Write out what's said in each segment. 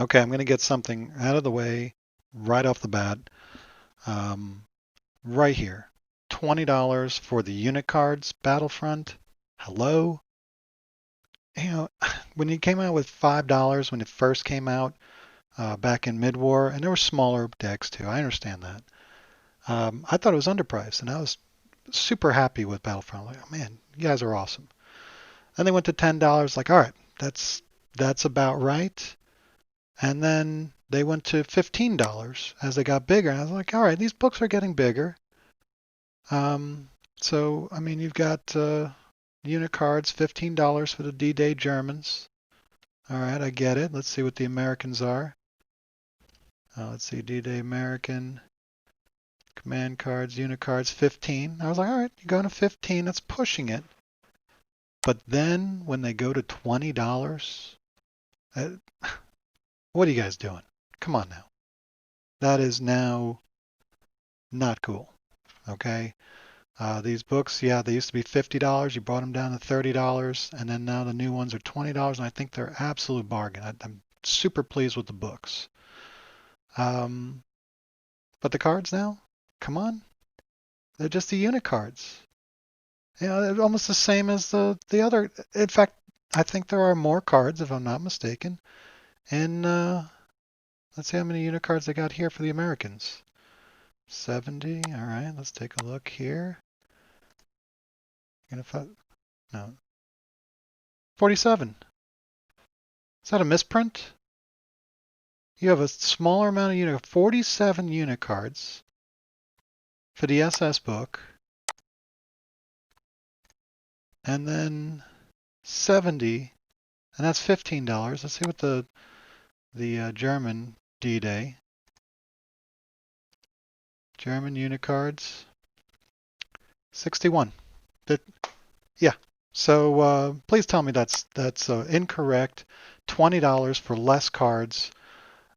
Okay, I'm going to get something out of the way right off the bat. Um, right here. $20 for the unit cards, Battlefront. Hello? You know, when it came out with $5 when it first came out back in mid-war, and there were smaller decks too, I understand that. I thought it was underpriced, and I was super happy with Battlefront. Like, oh, man, you guys are awesome. And they went to $10, like, all right, that's about right. And then they went to $15 as they got bigger. And I was like, all right, these books are getting bigger. Um, so, I mean, you've got unit cards, $15 for the D-Day Germans. All right, I get it. Let's see what the Americans are. Let's see, D-Day American, command cards, unit cards, 15. I was like, all right, you're going to 15. That's pushing it. But then when they go to $20, uh, what are you guys doing? Come on now. That is now not cool. Okay. These books, yeah, they used to be $50. You brought them down to $30, and then now the new ones are $20, and I think they're absolute bargain. I'm super pleased with the books. Um, but the cards now, come on, they're just the unit cards. You know, they're almost the same as the other. In fact, I think there are more cards, if I'm not mistaken. And let's see how many unit cards they got here for the Americans. 70. All right, let's take a look here. No, 47. Is that a misprint? You have a smaller amount of unit, 47 unit cards for the SS book, and then 70, and that's $15. Let's see what the German D-Day, German unit cards, 61. That, yeah. So please tell me that's incorrect. $20 for less cards.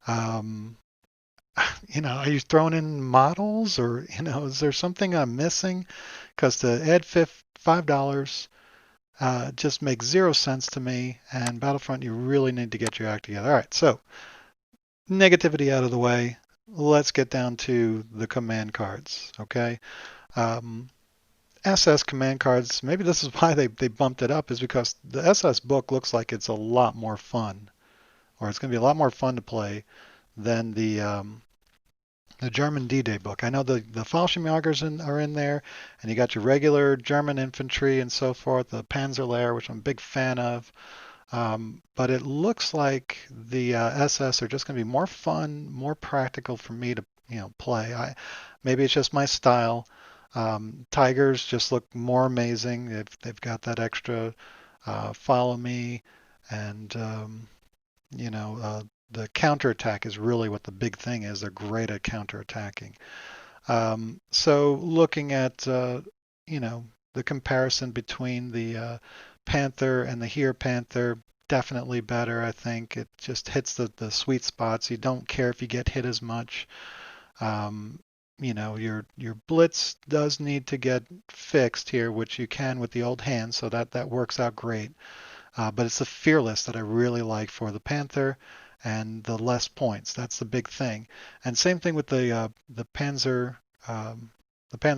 Um, are you throwing in models or, is there something I'm missing? Because to add $5 just makes zero sense to me. And Battlefront, you really need to get your act together. All right, so negativity out of the way. Let's get down to the command cards, okay? Um, SS command cards, maybe this is why they bumped it up, is because the SS book looks like it's a lot more fun, or it's going to be a lot more fun to play than the German D-Day book. I know the Fallschirmjägers are in there, and you got your regular German infantry and so forth, the Panzerlehr, which I'm a big fan of. But it looks like the SS are just going to be more fun, more practical for me to play. Maybe it's just my style. Tigers just look more amazing. They've got that extra follow me, and the counterattack is really what the big thing is. They're great at counterattacking. So looking at the comparison between the Panther and the Here Panther, definitely better. I think it just hits the sweet spots. You don't care if you get hit as much. Um, your blitz does need to get fixed here, which you can with the old hand, so that works out great. But it's the fearless that I really like for the Panther, and the less points. That's the big thing. And same thing with the Panzer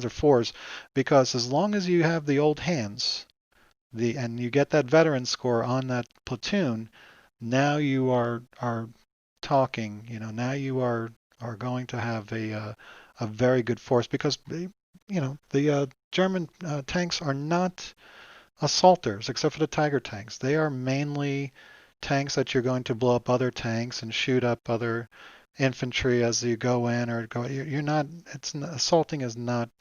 fours, because as long as you have the old hands, and you get that veteran score on that platoon, now you are talking. Now you are going to have a very good force, because the German tanks are not assaulters, except for the Tiger tanks. They are mainly tanks that you're going to blow up other tanks and shoot up other infantry as you go in, or go. You're not. Assaulting is not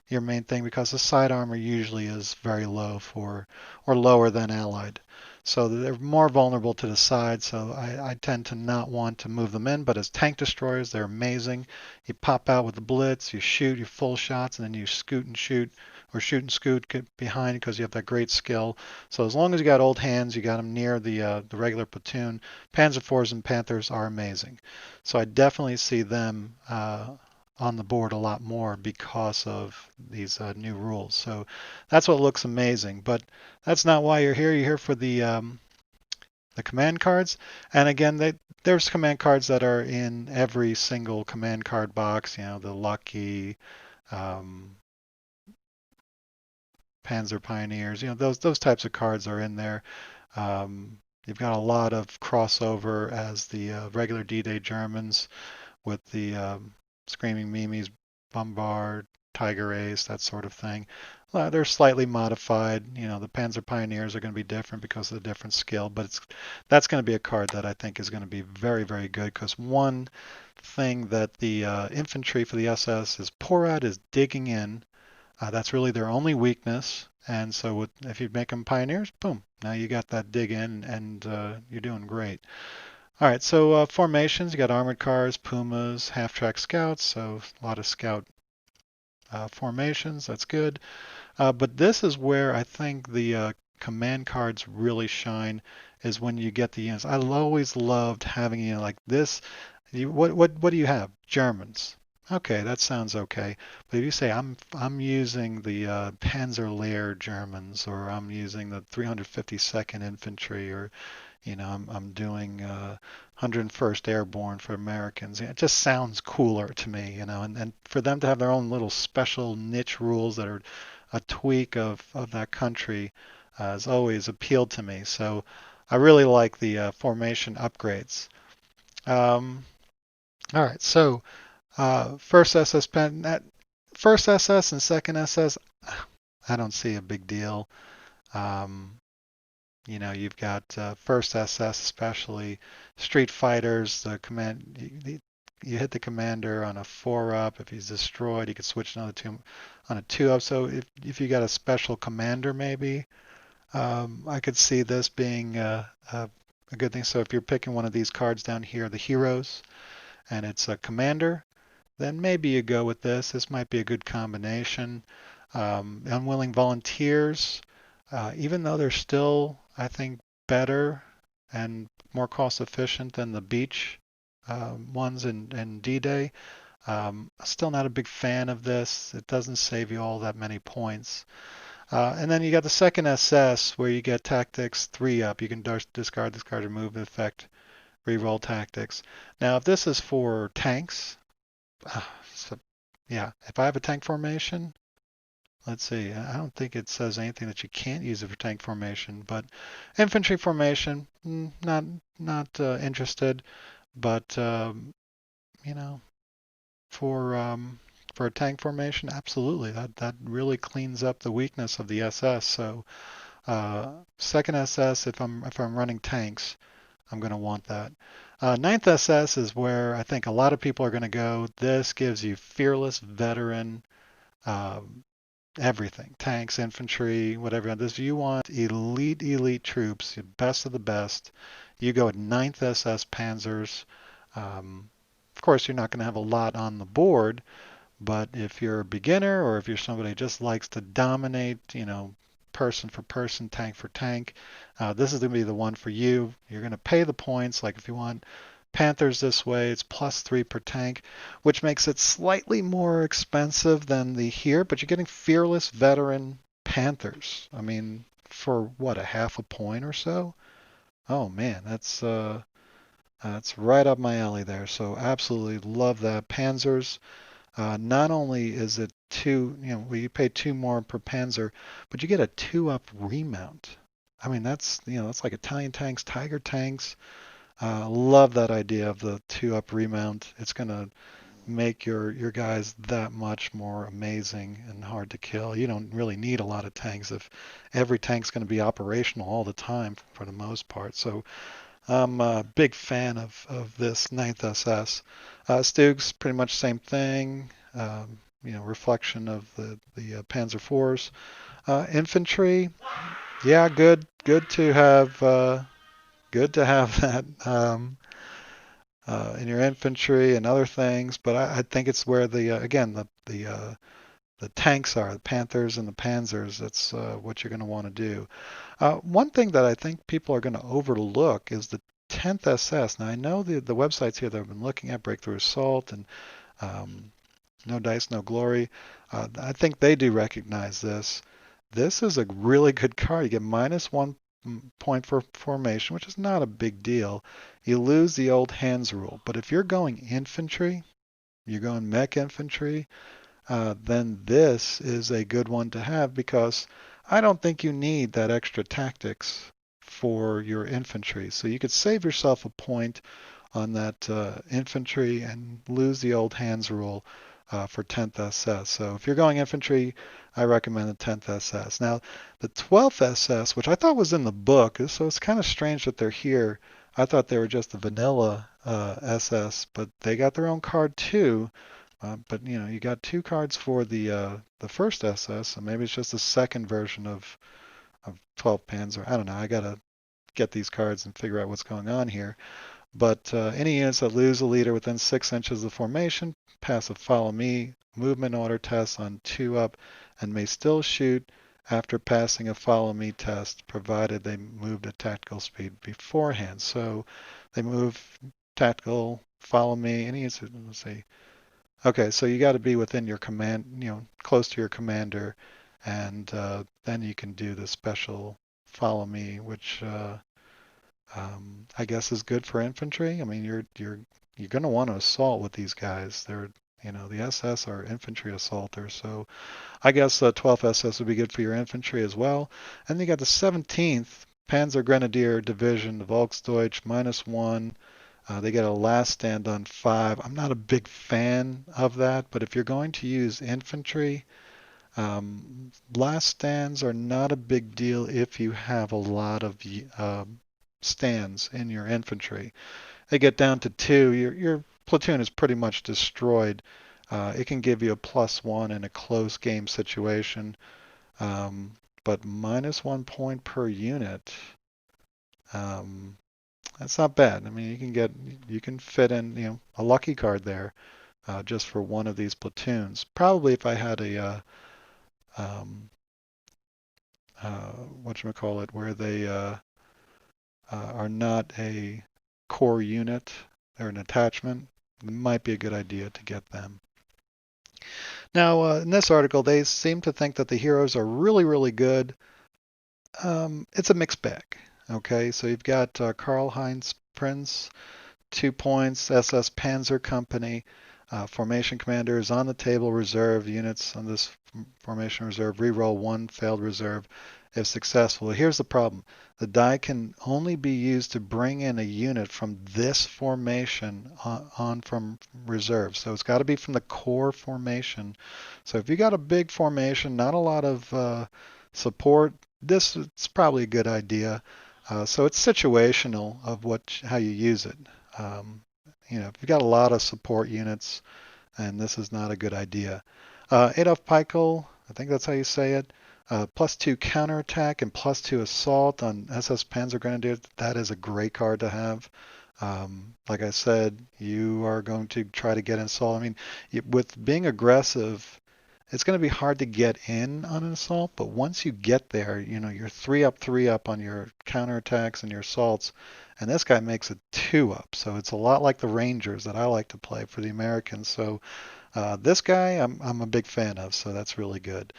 your main thing, because the side armor usually is very low or lower than allied. So they're more vulnerable to the side, so I tend to not want to move them in. But as tank destroyers, they're amazing. You pop out with the blitz, you shoot your full shots, and then you scoot and shoot, or shoot and scoot behind, because you have that great skill. So as long as you got old hands, you got them near the regular platoon. Panzer IVs and Panthers are amazing. So I definitely see them on the board a lot more because of these new rules. So that's what looks amazing. But that's not why you're here. You're here for the command cards. And again, there's command cards that are in every single command card box. The Lucky, um, Panzer Pioneers. Those types of cards are in there. You've got a lot of crossover as the regular D-Day Germans with the Screaming Mimes, Bombard, Tiger Ace, that sort of thing. They're slightly modified. The Panzer Pioneers are going to be different because of the different skill, but that's going to be a card that I think is going to be very, very good because one thing that the infantry for the SS is poor at is digging in. That's really their only weakness. And so if you make them pioneers, boom, now you got that dig in and you're doing great. All right, so formations, you got armored cars, Pumas, half-track scouts, so a lot of scout formations, that's good. But this is where I think the command cards really shine is when you get the units. I always loved having like this. What do you have? Germans. Okay, that sounds okay. But if you say I'm using the Panzer Germans, or I'm using the 352nd Infantry, or I'm doing 101st Airborne for Americans. It just sounds cooler to me, and for them to have their own little special niche rules that are a tweak of that country has always appealed to me. So I really like the formation upgrades. Um, all right, so first SS pen, first SS and second SS, I don't see a big deal. Um, you've got first SS, especially Street Fighters. The you hit the commander on a 4-up. If he's destroyed, you could switch another two on a 2-up. So if you got a special commander, maybe I could see this being a good thing. So if you're picking one of these cards down here, the heroes, and it's a commander, then maybe you go with this. This might be a good combination. Unwilling volunteers, even though they're still, I think, better and more cost efficient than the beach ones in D-Day, still not a big fan of this. It doesn't save you all that many points. And then you got the second SS where you get tactics 3-up. You can discard this card, remove the effect, reroll tactics. Now, if this is for tanks, so, yeah, if I have a tank formation, let's see, I don't think it says anything that you can't use it for tank formation, but infantry formation, not interested, but you know, for a tank formation, absolutely, that really cleans up the weakness of the SS. So second SS, if I'm running tanks, I'm going to want that. Ninth SS is where I think a lot of people are going to go. This gives you fearless veteran, um, everything, tanks, infantry, whatever. This you want elite troops, the best of the best. You go at ninth SS Panzers. Of course, you're not going to have a lot on the board, but if you're a beginner or if you're somebody who just likes to dominate, person for person, tank for tank, this is going to be the one for you. You're going to pay the points. Like if you want Panthers this way, it's +3 per tank, which makes it slightly more expensive than the here, but you're getting fearless veteran Panthers. I mean, for what, a half a point or so? Oh man, that's right up my alley there. So absolutely love that. Panzers. Not only is it well, you pay 2 more per Panzer, but you get a 2-up remount. I mean, that's like Italian tanks, Tiger tanks. Love that idea of the 2-up remount. It's going to make your guys that much more amazing and hard to kill. You don't really need a lot of tanks if every tank's going to be operational all the time for the most part. So I'm a big fan of this Ninth SS. Stug's pretty much same thing. Reflection of the Panzer IVs. Infantry, yeah, good to have that in your infantry and other things. But I think it's where again the tanks are, the Panthers and the Panzers. That's what you're going to want to do. One thing that I think people are going to overlook is the 10th SS. Now I know the websites here that I've been looking at, Breakthrough Assault and No Dice, No Glory. I think they do recognize this. This is a really good card. You get minus one point for formation, which is not a big deal. You lose the old hands rule. But if you're going infantry, you're going mech infantry, then this is a good one to have because I don't think you need that extra tactics for your infantry. So you could save yourself a point on that infantry and lose the old hands rule for 10th SS. So if you're going infantry, I recommend the 10th SS. Now, the 12th SS, which I thought was in the book, so it's kind of strange that they're here. I thought they were just the vanilla SS, but they got their own card too. But you know, you got two cards for the first SS, so maybe it's just a second version of 12 Panzer. I don't know. I gotta get these cards and figure out what's going on here. But any units that lose a leader within 6 inches of formation pass a follow me movement order test on 2 up and may still shoot after passing a follow me test, provided they moved at tactical speed beforehand. So they move tactical, follow me, any units, let's see. Okay, so you got to be within your command, close to your commander, and then you can do the special follow me, which I guess is good for infantry. I mean, you're going to want to assault with these guys. The SS are infantry assaulters, so I guess 12th SS would be good for your infantry as well. And then you got the 17th Panzer Grenadier Division, the Volksdeutsch, -1. They get a last stand on 5. I'm not a big fan of that, but if you're going to use infantry, last stands are not a big deal if you have a lot of stands in your infantry. They get down to 2, your platoon is pretty much destroyed. It can give you a +1 in a close game situation, but -1 point per unit. That's not bad. I mean, you can fit in, a lucky card there, just for one of these platoons. Probably if I had a, whatchamacallit, where they are not a core unit, they're an attachment, it might be a good idea to get them. Now, in this article, they seem to think that the heroes are really, really good. It's a mixed bag. Okay, so you've got Karl-Heinz Prinz, 2 points, SS Panzer Company, formation commander is on the table, reserve units on this formation reserve, reroll 1 failed reserve if successful. Here's the problem. The die can only be used to bring in a unit from this formation on from reserve. So it's got to be from the core formation. So if you got a big formation, not a lot of support, this is probably a good idea. So it's situational of how you use it. If you've got a lot of support units, and this is not a good idea. Adolf Peichel, I think that's how you say it, +2 counterattack and +2 assault on SS Panzer Grenadier. That is a great card to have. Like I said, you are going to try to get an assault. I mean, with being aggressive, it's going to be hard to get in on an assault, but once you get there, you're 3 up on your counterattacks and your assaults, and this guy makes a 2 up. So it's a lot like the Rangers that I like to play for the Americans. So this guy I'm a big fan of, so that's really good.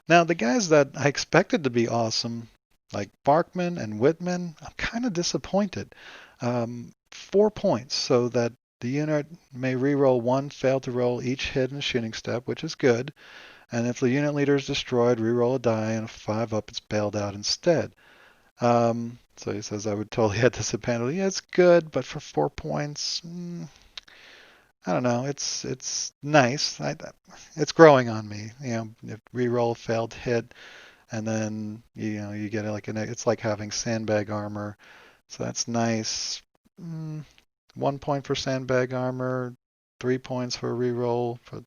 Now, the guys that I expected to be awesome, like Barkman and Whitman, I'm kind of disappointed. 4 points, so that the unit may reroll 1 failed to roll each hit in a shooting step, which is good. And if the unit leader is destroyed, reroll a die, and a 5 up, it's bailed out instead. So he says, I would totally have this penalty. Yeah, it's good, but for 4 points, I don't know. It's nice. It's growing on me. If reroll failed hit, and then you get it's like having sandbag armor. So that's nice. 1 point for sandbag armor, 3 points for reroll for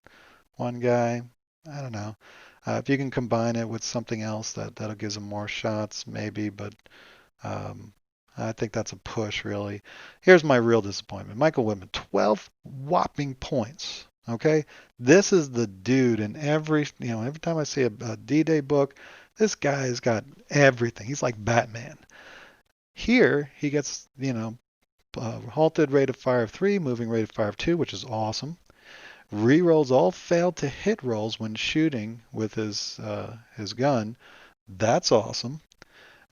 one guy. I don't know. If you can combine it with something else that'll give them more shots, maybe. But I think that's a push, really. Here's my real disappointment. Michael Whitman, 12 whopping points. Okay, this is the dude in every time I see a D-Day book, this guy's got everything. He's like Batman. Here he gets halted rate of fire of 3, moving rate of fire of 2, which is awesome. Rerolls all failed to hit rolls when shooting with his gun. That's awesome.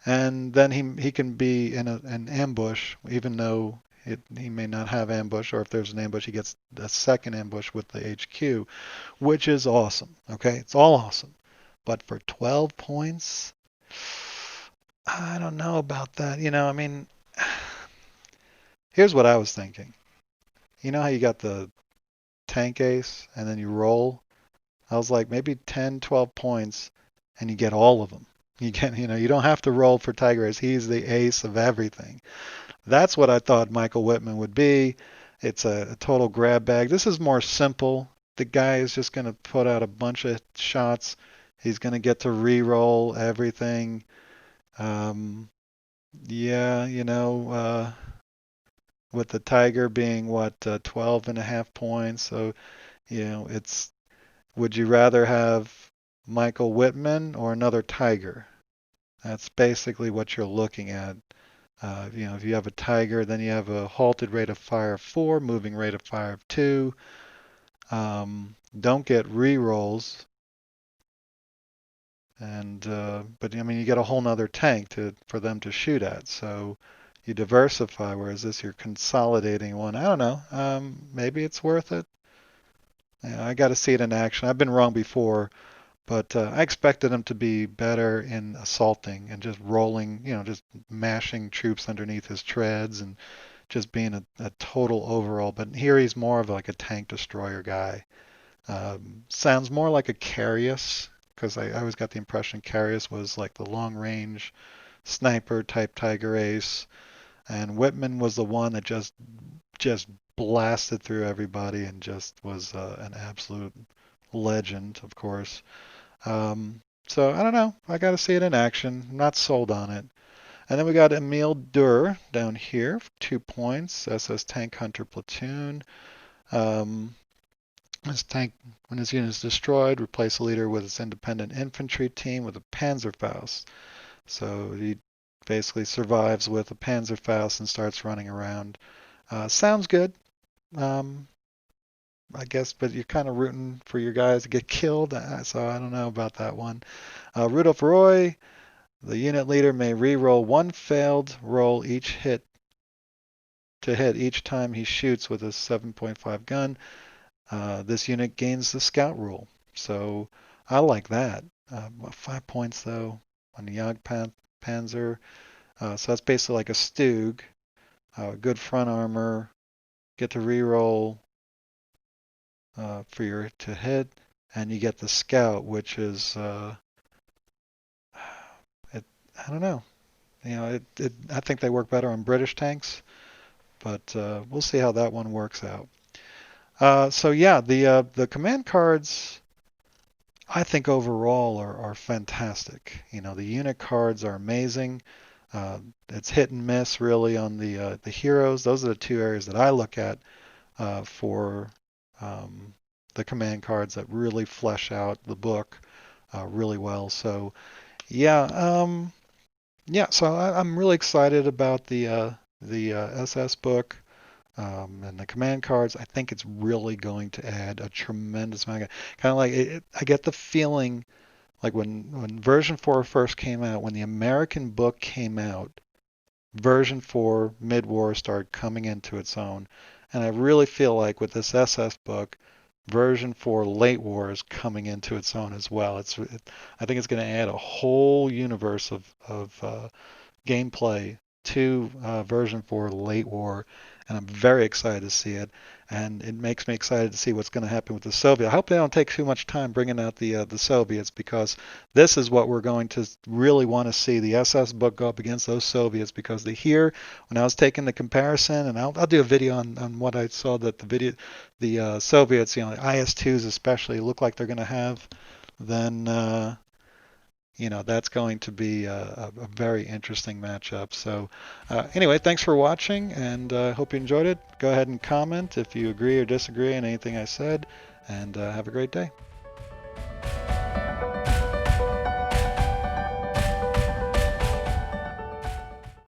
and then he can be in an ambush, even though he may not have ambush, or if there's an ambush, he gets a second ambush with the HQ, which is awesome. Okay, it's all awesome, but for 12 points, I don't know about that. I mean, here's what I was thinking. You know how you got the tank ace and then you roll? I was like maybe 10, 12 points and you get all of them. You don't have to roll for Tiger Ace. He's the ace of everything. That's what I thought Michael Whitman would be. It's a total grab bag. This is more simple. The guy is just going to put out a bunch of shots. He's going to get to re-roll everything. Um, yeah, with the Tiger being what, 12 and a half points. So, it's, would you rather have Michael Whitman or another Tiger? That's basically what you're looking at. If you have a Tiger, then you have a halted rate of fire of 4, moving rate of fire of 2. Don't get re-rolls, but I mean you get a whole nother tank for them to shoot at. So you diversify, whereas this you're consolidating one. I don't know. Maybe it's worth it. I got to see it in action. I've been wrong before, but I expected him to be better in assaulting and just rolling, just mashing troops underneath his treads and just being a total overall. But here he's more of like a tank destroyer guy. Sounds more like a Carius, because I always got the impression Carius was like the long range sniper type Tiger Ace, and Whitman was the one that just blasted through everybody and just was an absolute legend, of course. So I don't know. I got to see it in action. I'm not sold on it. And then we got Emile Durr down here, 2 points, SS Tank Hunter Platoon. This tank, when his unit is destroyed, replace the leader with its independent infantry team with a Panzerfaust. So he basically survives with a Panzerfaust and starts running around. Sounds good, I guess, but you're kind of rooting for your guys to get killed, so I don't know about that one. Rudolph Roy, the unit leader may re-roll one failed roll each hit to hit each time he shoots with a 7.5 gun. This unit gains the scout rule, so I like that. 5 points though on the Panzer, so that's basically like a Stug. Good front armor, get to re-roll for your to hit, and you get the scout, which is I don't know. I think they work better on British tanks, but we'll see how that one works out. So yeah, the command cards I think overall are fantastic. The unit cards are amazing. It's hit and miss really on the heroes. Those are the two areas that I look at for the command cards that really flesh out the book really well. So yeah, yeah. So I'm really excited about the SS book. And the command cards, I think it's really going to add a tremendous amount. Kind of like I get the feeling like when version 4 first came out, when the American book came out, version 4 mid-war started coming into its own. And I really feel like with this SS book, version 4 late war is coming into its own as well. I think it's going to add a whole universe of gameplay to version 4 late war, and I'm very excited to see it. And it makes me excited to see what's going to happen with the Soviet. I hope they don't take too much time bringing out the Soviets, because this is what we're going to really want to see, the SS book go up against those Soviets, because here, when I was taking the comparison, and I'll do a video on what I saw that the Soviets, the IS-2s especially, look like they're going to have, then that's going to be a very interesting matchup. So anyway, thanks for watching, and I hope you enjoyed it. Go ahead and comment if you agree or disagree on anything I said, and have a great day.